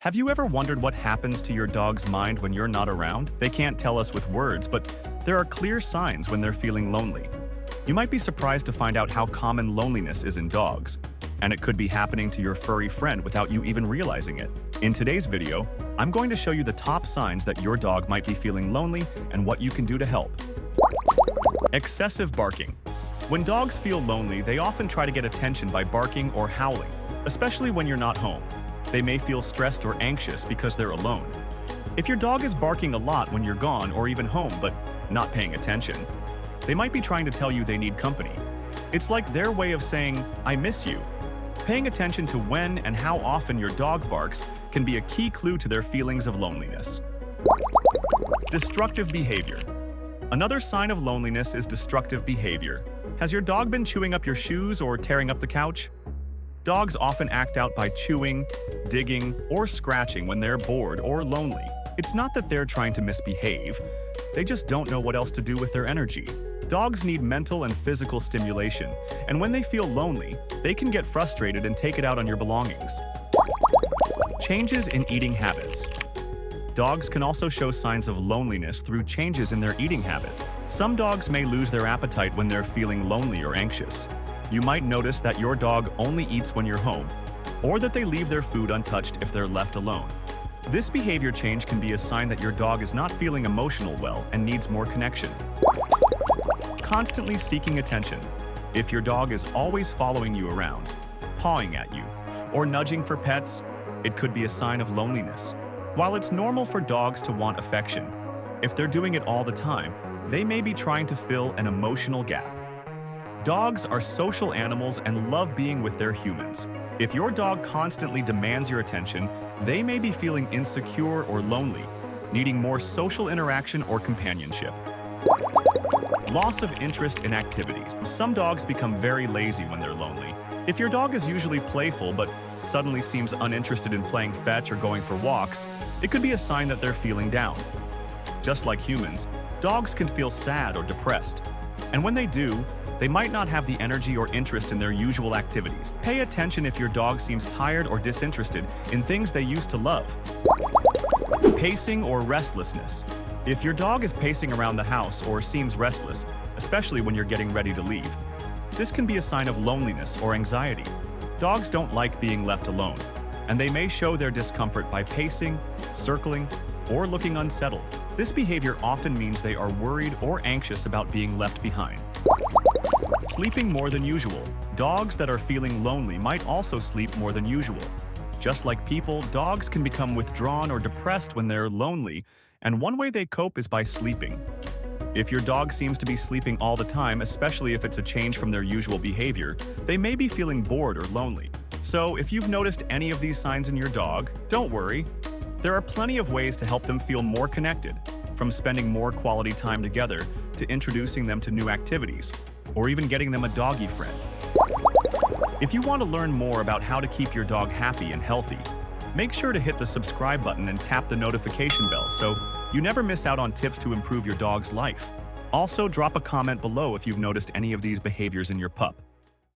Have you ever wondered what happens to your dog's mind when you're not around? They can't tell us with words, but there are clear signs when they're feeling lonely. You might be surprised to find out how common loneliness is in dogs, and it could be happening to your furry friend without you even realizing it. In today's video, I'm going to show you the top signs that your dog might be feeling lonely and what you can do to help. Excessive barking. When dogs feel lonely, they often try to get attention by barking or howling, especially when you're not home. They may feel stressed or anxious because they're alone. If your dog is barking a lot when you're gone or even home but not paying attention, they might be trying to tell you they need company. It's like their way of saying, "I miss you." Paying attention to when and how often your dog barks can be a key clue to their feelings of loneliness. Destructive behavior. Another sign of loneliness is destructive behavior. Has your dog been chewing up your shoes or tearing up the couch? Dogs often act out by chewing, digging, or scratching when they're bored or lonely. It's not that they're trying to misbehave, they just don't know what else to do with their energy. Dogs need mental and physical stimulation, and when they feel lonely, they can get frustrated and take it out on your belongings. Changes in eating habits. Dogs can also show signs of loneliness through changes in their eating habit. Some dogs may lose their appetite when they're feeling lonely or anxious. You might notice that your dog only eats when you're home, or that they leave their food untouched if they're left alone. This behavior change can be a sign that your dog is not feeling emotional well and needs more connection. Constantly seeking attention. If your dog is always following you around, pawing at you, or nudging for pets, it could be a sign of loneliness. While it's normal for dogs to want affection, if they're doing it all the time, they may be trying to fill an emotional gap. Dogs are social animals and love being with their humans. If your dog constantly demands your attention, they may be feeling insecure or lonely, needing more social interaction or companionship. Loss of interest in activities. Some dogs become very lazy when they're lonely. If your dog is usually playful but suddenly seems uninterested in playing fetch or going for walks, it could be a sign that they're feeling down. Just like humans, dogs can feel sad or depressed. And when they do, they might not have the energy or interest in their usual activities. Pay attention if your dog seems tired or disinterested in things they used to love. Pacing or restlessness. If your dog is pacing around the house or seems restless, especially when you're getting ready to leave, this can be a sign of loneliness or anxiety. Dogs don't like being left alone, and they may show their discomfort by pacing, circling, or looking unsettled. This behavior often means they are worried or anxious about being left behind. Sleeping more than usual. Dogs that are feeling lonely might also sleep more than usual. Just like people, dogs can become withdrawn or depressed when they're lonely, and one way they cope is by sleeping. If your dog seems to be sleeping all the time, especially if it's a change from their usual behavior, they may be feeling bored or lonely. So if you've noticed any of these signs in your dog, don't worry. There are plenty of ways to help them feel more connected, from spending more quality time together to introducing them to new activities, or even getting them a doggy friend. If you want to learn more about how to keep your dog happy and healthy, make sure to hit the subscribe button and tap the notification bell so you never miss out on tips to improve your dog's life. Also, drop a comment below if you've noticed any of these behaviors in your pup.